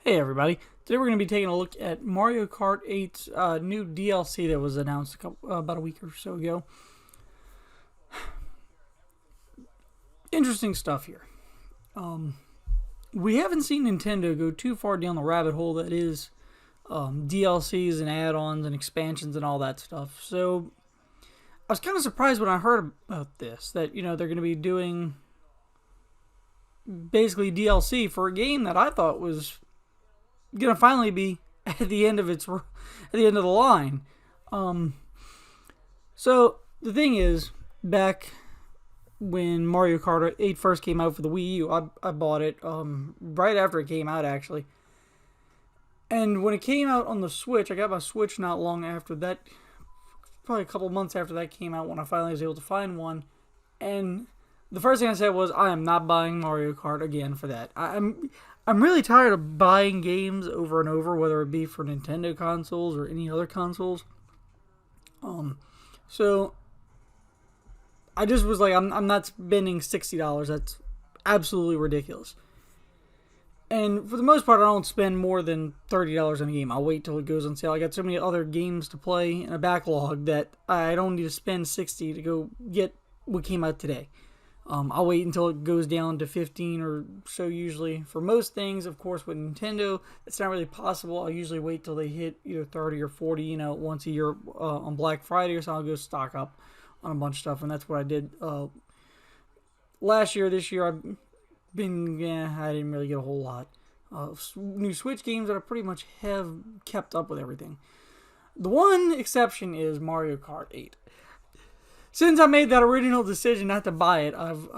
Hey everybody, today we're going to be taking a look at Mario Kart 8's new DLC that was announced about a week or so ago. Interesting stuff here. We haven't seen Nintendo go too far down the rabbit hole that is DLCs and add-ons and expansions and all that stuff. So I was kind of surprised when I heard about this, that they're going to be doing basically DLC for a game that I thought was gonna finally be at the end of the line. So the thing is, back when Mario Kart 8 first came out for the Wii U, I bought it right after it came out actually. And when it came out on the Switch, I got my Switch not long after that, probably a couple months after that came out, when I finally was able to find one. And the first thing I said was, I am not buying Mario Kart again for that. I'm really tired of buying games over and over, whether it be for Nintendo consoles or any other consoles. So I just was like, I'm not spending $60. That's absolutely ridiculous. And for the most part, I don't spend more than $30 on a game. I'll wait till it goes on sale. I got so many other games to play in a backlog that I don't need to spend $60 to go get what came out today. I'll wait until it goes down to 15 or so usually. For most things, of course, with Nintendo, it's not really possible. I'll usually wait till they hit either 30 or 40, once a year on Black Friday or so. I'll go stock up on a bunch of stuff, and that's what I did last year. This year, I didn't really get a whole lot. New Switch games that I pretty much have kept up with everything. The one exception is Mario Kart 8. Since I made that original decision not to buy it, I've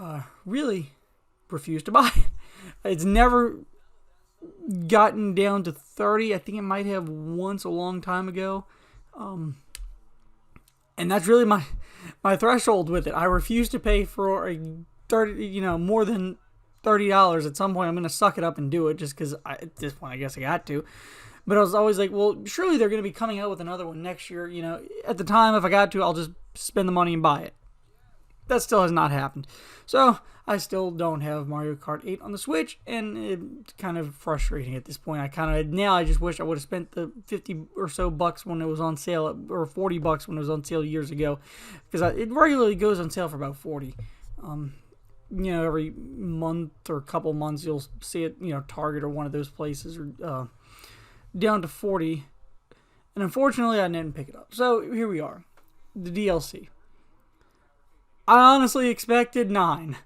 really refused to buy it. It's never gotten down to 30. I think it might have once a long time ago. And that's really my threshold with it. I refuse to pay for a 30, more than $30. At some point, I'm going to suck it up and do it, just because at this point, I guess I got to. But I was always like, well, surely they're going to be coming out with another one next year. At the time, if I got to, I'll just spend the money and buy it. That still has not happened. So I still don't have Mario Kart 8 on the Switch, and it's kind of frustrating at this point. I just wish I would have spent the 50 or so bucks when it was on sale, or 40 bucks when it was on sale years ago, because it regularly goes on sale for about 40. Every month or couple months you'll see it, Target or one of those places, or down to 40, and unfortunately I didn't pick it up. So here we are, the DLC. I honestly expected 9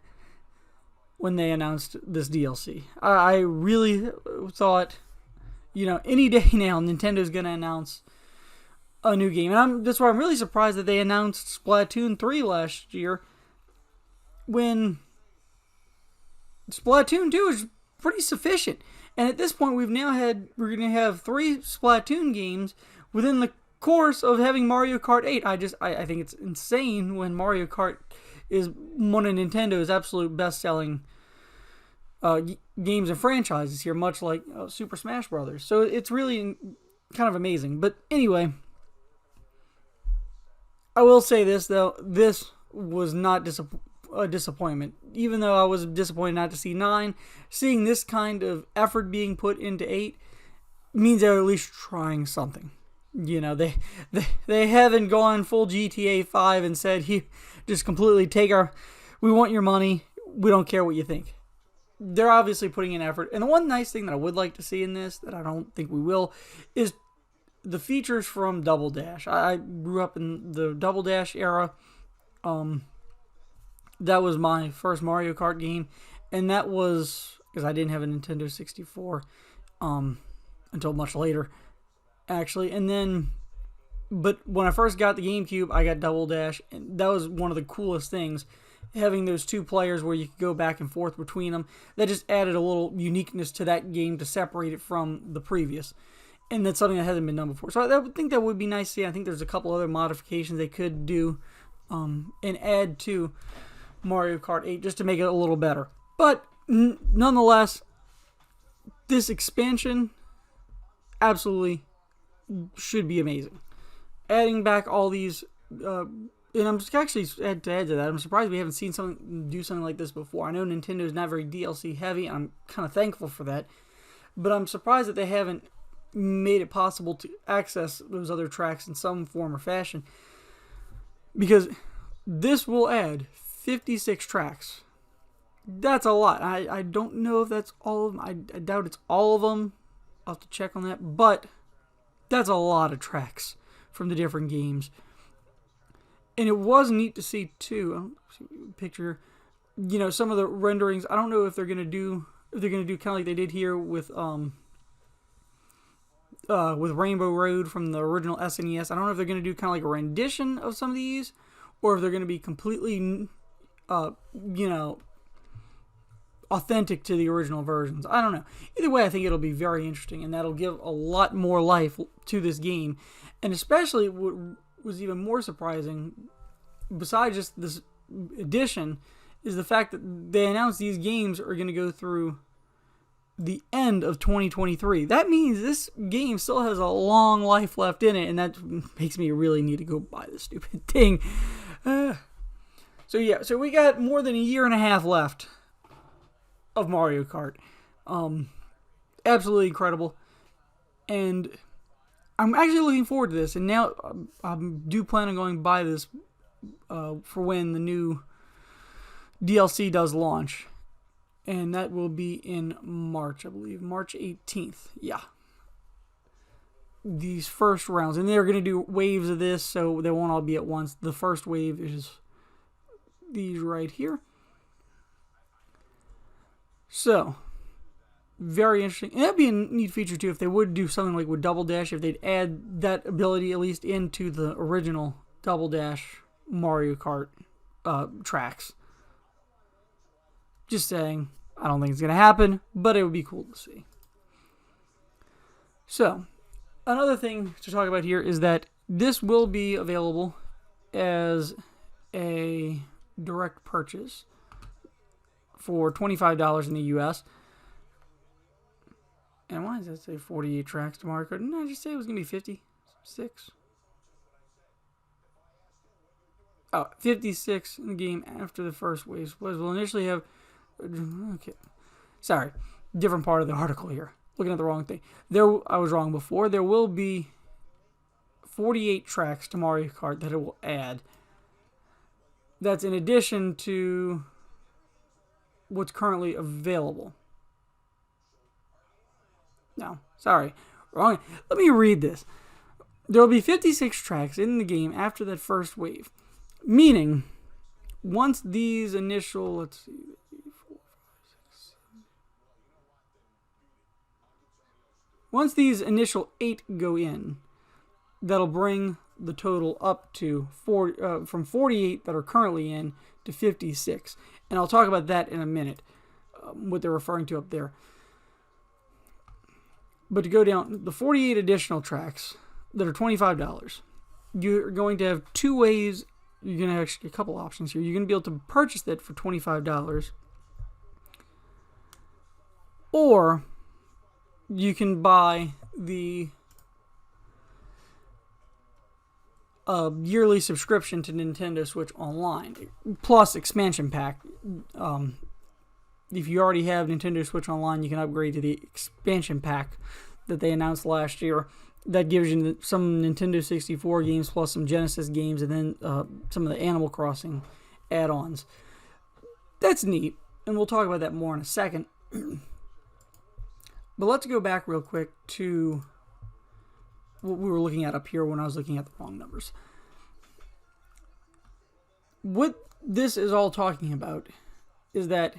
when they announced this DLC. I really thought, any day now Nintendo's going to announce a new game, and that's why I'm really surprised that they announced Splatoon 3 last year, when Splatoon 2 is pretty sufficient. And at this point, we're going to have 3 Splatoon games within the course of having Mario Kart 8. I think it's insane when Mario Kart is one of Nintendo's absolute best-selling games and franchises here, much like Super Smash Brothers. So it's really kind of amazing. But anyway, I will say this, though. This was not a disappointment. Even though I was disappointed not to see 9, seeing this kind of effort being put into 8 means they're at least trying something. They haven't gone full GTA 5 and said, "Here, just completely we want your money. We don't care what you think." They're obviously putting in effort. And the one nice thing that I would like to see in this, that I don't think we will, is the features from Double Dash. I grew up in the Double Dash era. That was my first Mario Kart game, and that was because I didn't have a Nintendo 64 until much later, actually. But when I first got the GameCube, I got Double Dash, and that was one of the coolest things, having those 2 players where you could go back and forth between them. That just added a little uniqueness to that game to separate it from the previous, and that's something that hasn't been done before. So I think that would be nice to see. I think there's a couple other modifications they could do and add to Mario Kart 8 just to make it a little better. But nonetheless, this expansion absolutely should be amazing. Adding back all these, and I'm actually to add to that, I'm surprised we haven't seen do something like this before. I know Nintendo's not very DLC heavy, and I'm kind of thankful for that. but I'm surprised that they haven't made it possible to access those other tracks in some form or fashion, because this will add 56 tracks. That's a lot. I don't know if that's all of them. I doubt it's all of them. I'll have to check on that, but that's a lot of tracks from the different games. And it was neat to see too. I don't see a picture. Some of the renderings. I don't know if they're gonna do kind of like they did here with Rainbow Road from the original SNES. I don't know if they're gonna do kind of like a rendition of some of these, or if they're gonna be completely, authentic to the original versions. I don't know. Either way, I think it'll be very interesting, and that'll give a lot more life to this game. And especially what was even more surprising, besides just this edition, is the fact that they announced these games are going to go through the end of 2023. That means this game still has a long life left in it, and that makes me really need to go buy this stupid thing. So we got more than a year and a half left of Mario Kart. Absolutely incredible. And I'm actually looking forward to this. And now I do plan on going to buy this for when the new DLC does launch. And that will be in March, I believe. March 18th. Yeah. These first rounds. And they're going to do waves of this, so they won't all be at once. The first wave is these right here. So, very interesting. And that'd be a neat feature too if they would do something like with Double Dash, if they'd add that ability at least into the original Double Dash Mario Kart tracks. Just saying, I don't think it's going to happen, but it would be cool to see. So, another thing to talk about here is that this will be available as a direct purchase for $25 in the US. And why does that say 48 tracks to Mario Kart? Didn't I just say it was going to be 56? Oh, 56 in the game after the first wave. We'll initially have... Okay. Sorry. Different part of the article here. Looking at the wrong thing. I was wrong before. There will be 48 tracks to Mario Kart that it will add. That's in addition to what's currently available. No, sorry. Wrong. Let me read this. There will be 56 tracks in the game after that first wave. Meaning, once these initial, let's see, 4, 5, 6, 7. Once these initial 8 go in, that'll bring the total up to from 48 that are currently in to 56. And I'll talk about that in a minute, what they're referring to up there. But to go down, the 48 additional tracks that are $25, you're going to have two ways. You're going to have actually a couple options here. You're going to be able to purchase that for $25. Or you can buy the yearly subscription to Nintendo Switch Online, plus expansion pack. If you already have Nintendo Switch Online, you can upgrade to the expansion pack that they announced last year. That gives you some Nintendo 64 games plus some Genesis games, and then some of the Animal Crossing add-ons. That's neat, and we'll talk about that more in a second. But let's go back real quick to what we were looking at up here when I was looking at the wrong numbers. What this is all talking about is that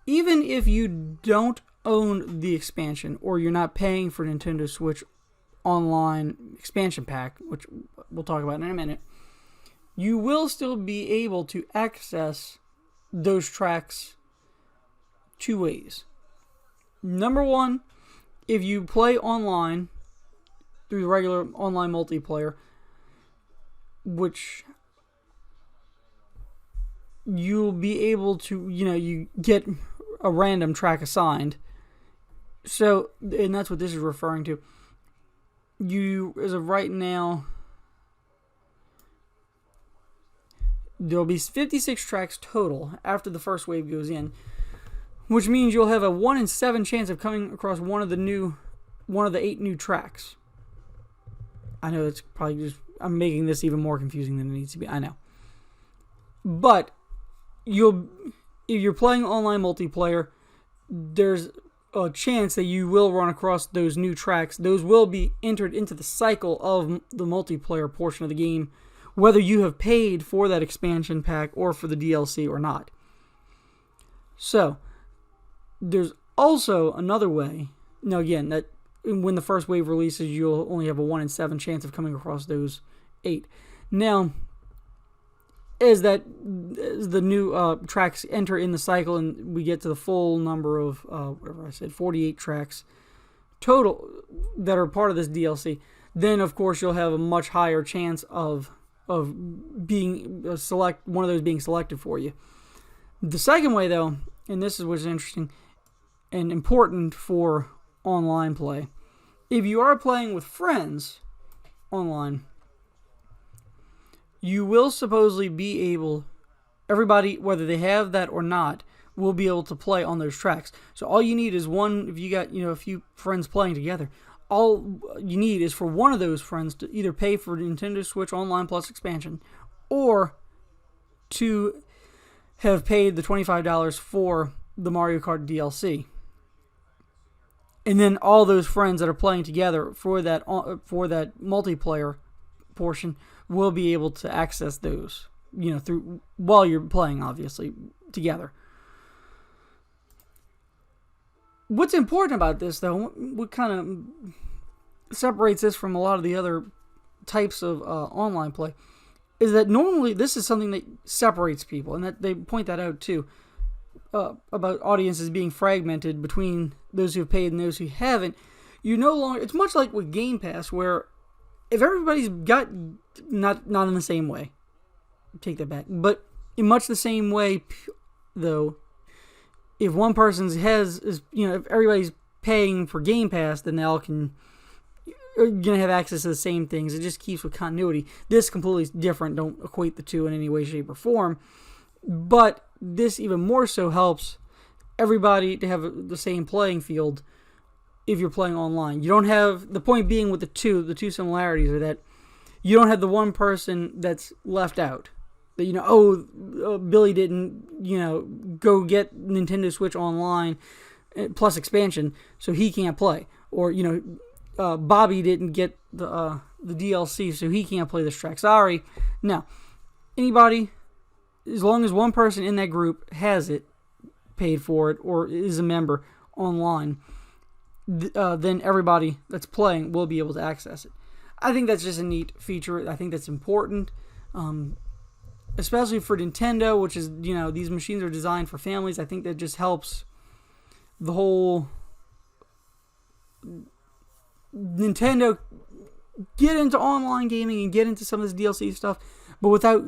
even if you don't own the expansion, or you're not paying for Nintendo Switch Online expansion pack, which we'll talk about in a minute, you will still be able to access those tracks two ways. Number one, if you play online through the regular online multiplayer, which you'll be able to, you get a random track assigned. So, and that's what this is referring to. You, as of right now, there'll be 56 tracks total after the first wave goes in. which means you'll have a 1 in 7 chance of coming across one of the 8 new tracks. I know it's probably just, I'm making this even more confusing than it needs to be. I know. But if you're playing online multiplayer, there's a chance that you will run across those new tracks. Those will be entered into the cycle of the multiplayer portion of the game, whether you have paid for that expansion pack or for the DLC or not. So, there's also another way. Now again, that when the first wave releases, you'll only have a 1 in 7 chance of coming across those 8. Now, as the new tracks enter in the cycle and we get to the full number of, 48 tracks total that are part of this DLC, then of course you'll have a much higher chance of being one of those being selected for you. The second way, though, and this is what's interesting and important for online play, if you are playing with friends online, you will supposedly be able, everybody, whether they have that or not, will be able to play on those tracks. So all you need is one, if you got, a few friends playing together, all you need is for one of those friends to either pay for Nintendo Switch Online Plus expansion or to have paid the $25 for the Mario Kart DLC. And then all those friends that are playing together for that multiplayer portion will be able to access those, through while you're playing, obviously, together. What's important about this, though, what kind of separates this from a lot of the other types of online play, is that normally this is something that separates people, and that they point that out too, about audiences being fragmented between those who have paid and those who haven't. You no longer, it's much like with Game Pass, where if everybody's got, not in the same way, take that back, but in much the same way, though, if one person if everybody's paying for Game Pass, then they all are going to have access to the same things. It just keeps with continuity. This completely different. Don't equate the two in any way, shape, or form. But this even more so helps everybody to have the same playing field if you're playing online. You don't have, the point being with the two similarities are that you don't have the one person that's left out. That, Billy didn't, go get Nintendo Switch Online plus expansion, so he can't play. Or, Bobby didn't get the DLC, so he can't play this track. Sorry. No. Anybody, as long as one person in that group has it, paid for it, or is a member online, then everybody that's playing will be able to access it. I think that's just a neat feature. I think that's important, especially for Nintendo, which is, these machines are designed for families. I think that just helps the whole Nintendo get into online gaming and get into some of this DLC stuff, but without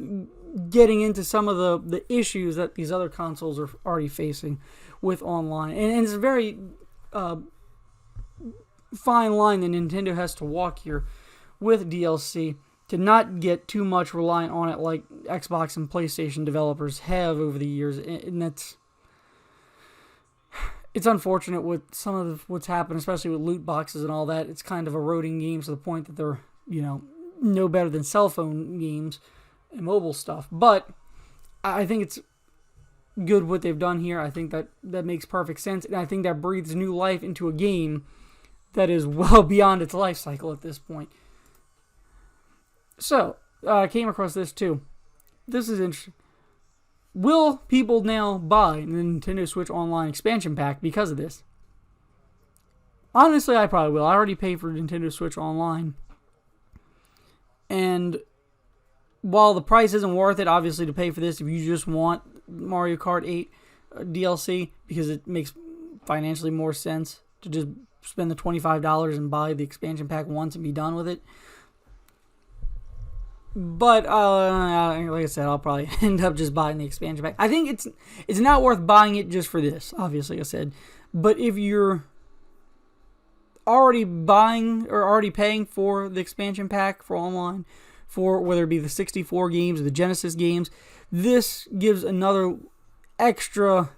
getting into some of the issues that these other consoles are already facing with online. And it's a very fine line that Nintendo has to walk here with DLC to not get too much reliant on it like Xbox and PlayStation developers have over the years. And it's unfortunate with some of what's happened, especially with loot boxes and all that. It's kind of eroding games to the point that they're, no better than cell phone games and mobile stuff. But I think it's good what they've done here. I think that makes perfect sense. And I think that breathes new life into a game that is well beyond its life cycle at this point. So, I came across this too. This is interesting. Will people now buy the Nintendo Switch Online expansion pack because of this? Honestly, I probably will. I already paid for Nintendo Switch Online. And while the price isn't worth it, obviously, to pay for this, if you just want Mario Kart 8 DLC, because it makes financially more sense to just spend the $25 and buy the expansion pack once and be done with it. But like I said, I'll probably end up just buying the expansion pack. I think it's not worth buying it just for this, obviously, like I said. But if you're already buying or already paying for the expansion pack for online, for whether it be the 64 games or the Genesis games, this gives another extra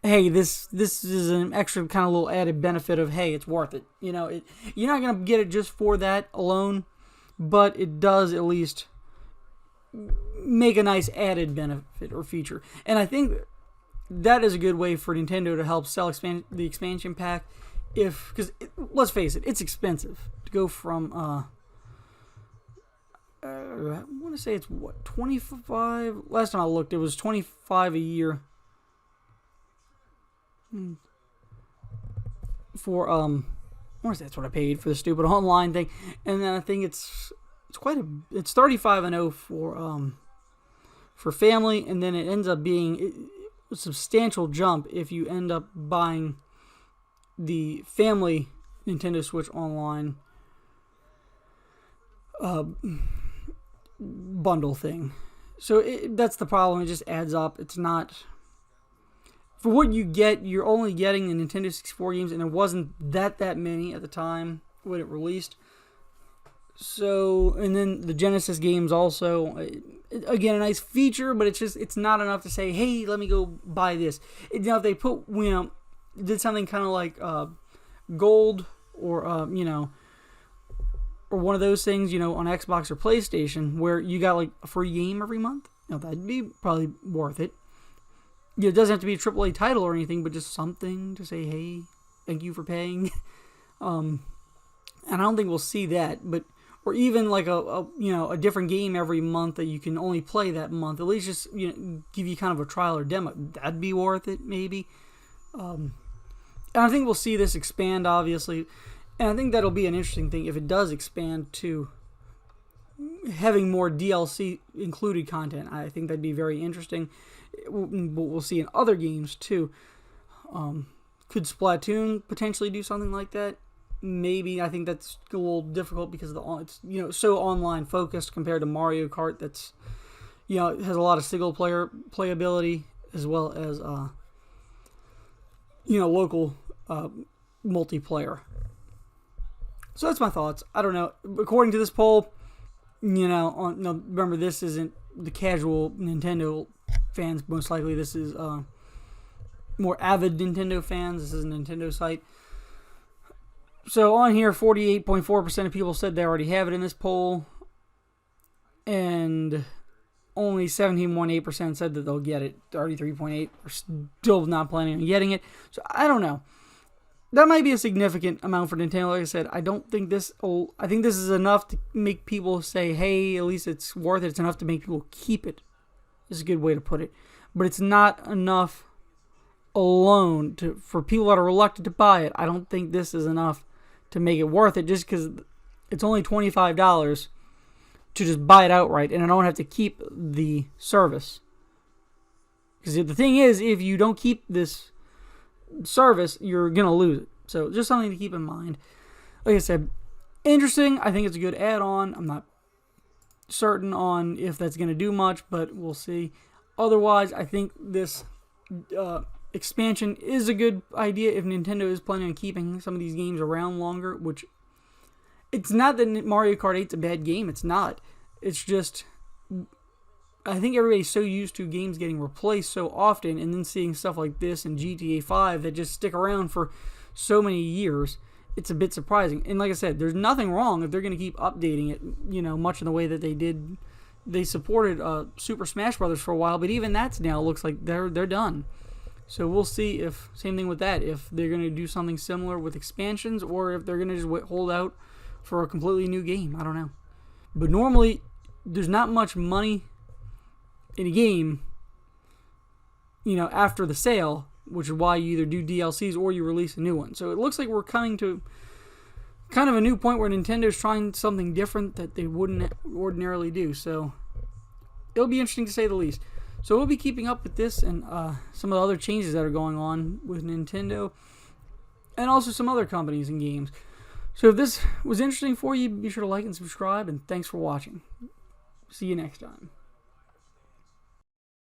hey, this is an extra kind of little added benefit of, hey, it's worth it. You're not gonna get it just for that alone, but it does at least make a nice added benefit or feature. And I think that is a good way for Nintendo to help sell the expansion pack. Because let's face it, it's expensive to go from I want to say it's what, 25. Last time I looked, it was 25 a year for I want to say that's what I paid for the stupid online thing, and then I think it's it's 35 and 0 for family, and then it ends up being a substantial jump if you end up buying the family Nintendo Switch Online bundle thing. So that's the problem. It just adds up. It's not, for what you get, you're only getting the Nintendo 64 games, and there wasn't that many at the time when it released. So, and then the Genesis games also, again, a nice feature, but it's not enough to say, hey, let me go buy this. If they did something kind of like Gold or or one of those things, on Xbox or PlayStation, where you got like a free game every month, that'd be probably worth it. It doesn't have to be a AAA title or anything, but just something to say, hey, thank you for paying. And I don't think we'll see that, or even like a different game every month that you can only play that month. At least just give you kind of a trial or demo. That'd be worth it, maybe. And I think we'll see this expand, obviously. And I think that'll be an interesting thing if it does expand to having more DLC included content. I think that'd be very interesting. We'll see in other games too. Could Splatoon potentially do something like that? Maybe. I think that's a little difficult because it's so online focused compared to Mario Kart. That's it has a lot of single player playability as well as local multiplayer. So that's my thoughts. I don't know. According to this poll, remember, this isn't the casual Nintendo fans. Most likely, this is more avid Nintendo fans. This is a Nintendo site. So on here, 48.4% of people said they already have it in this poll, and only 17.8% said that they'll get it. 33.8% are still not planning on getting it. So I don't know. That might be a significant amount for Nintendo. Like I said, I think this is enough to make people say, hey, at least it's worth it. It's enough to make people keep it. Is a good way to put it. But it's not enough alone for people that are reluctant to buy it. I don't think this is enough to make it worth it, just because it's only $25 to just buy it outright, and I don't have to keep the service. Because the thing is, if you don't keep this service, you're gonna lose it. So just something to keep in mind. Like I said, interesting. I think it's a good add-on. I'm not certain on if that's gonna do much, but we'll see. Otherwise, I think this expansion is a good idea if Nintendo is planning on keeping some of these games around longer. Which, it's not that Mario Kart 8's a bad game. It's not. It's just, I think everybody's so used to games getting replaced so often, and then seeing stuff like this and GTA 5 that just stick around for so many years, it's a bit surprising. And like I said, there's nothing wrong if they're going to keep updating it, much in the way that they did. They supported Super Smash Brothers for a while, but even that's now looks like they're done. So we'll see if, same thing with that, if they're going to do something similar with expansions, or if they're going to just hold out for a completely new game. I don't know. But normally, there's not much money in a game, after the sale, which is why you either do DLCs or you release a new one. So it looks like we're coming to kind of a new point where Nintendo's trying something different that they wouldn't ordinarily do. So it'll be interesting to say the least. So we'll be keeping up with this and some of the other changes that are going on with Nintendo and also some other companies and games. So if this was interesting for you, be sure to like and subscribe, and thanks for watching. See you next time.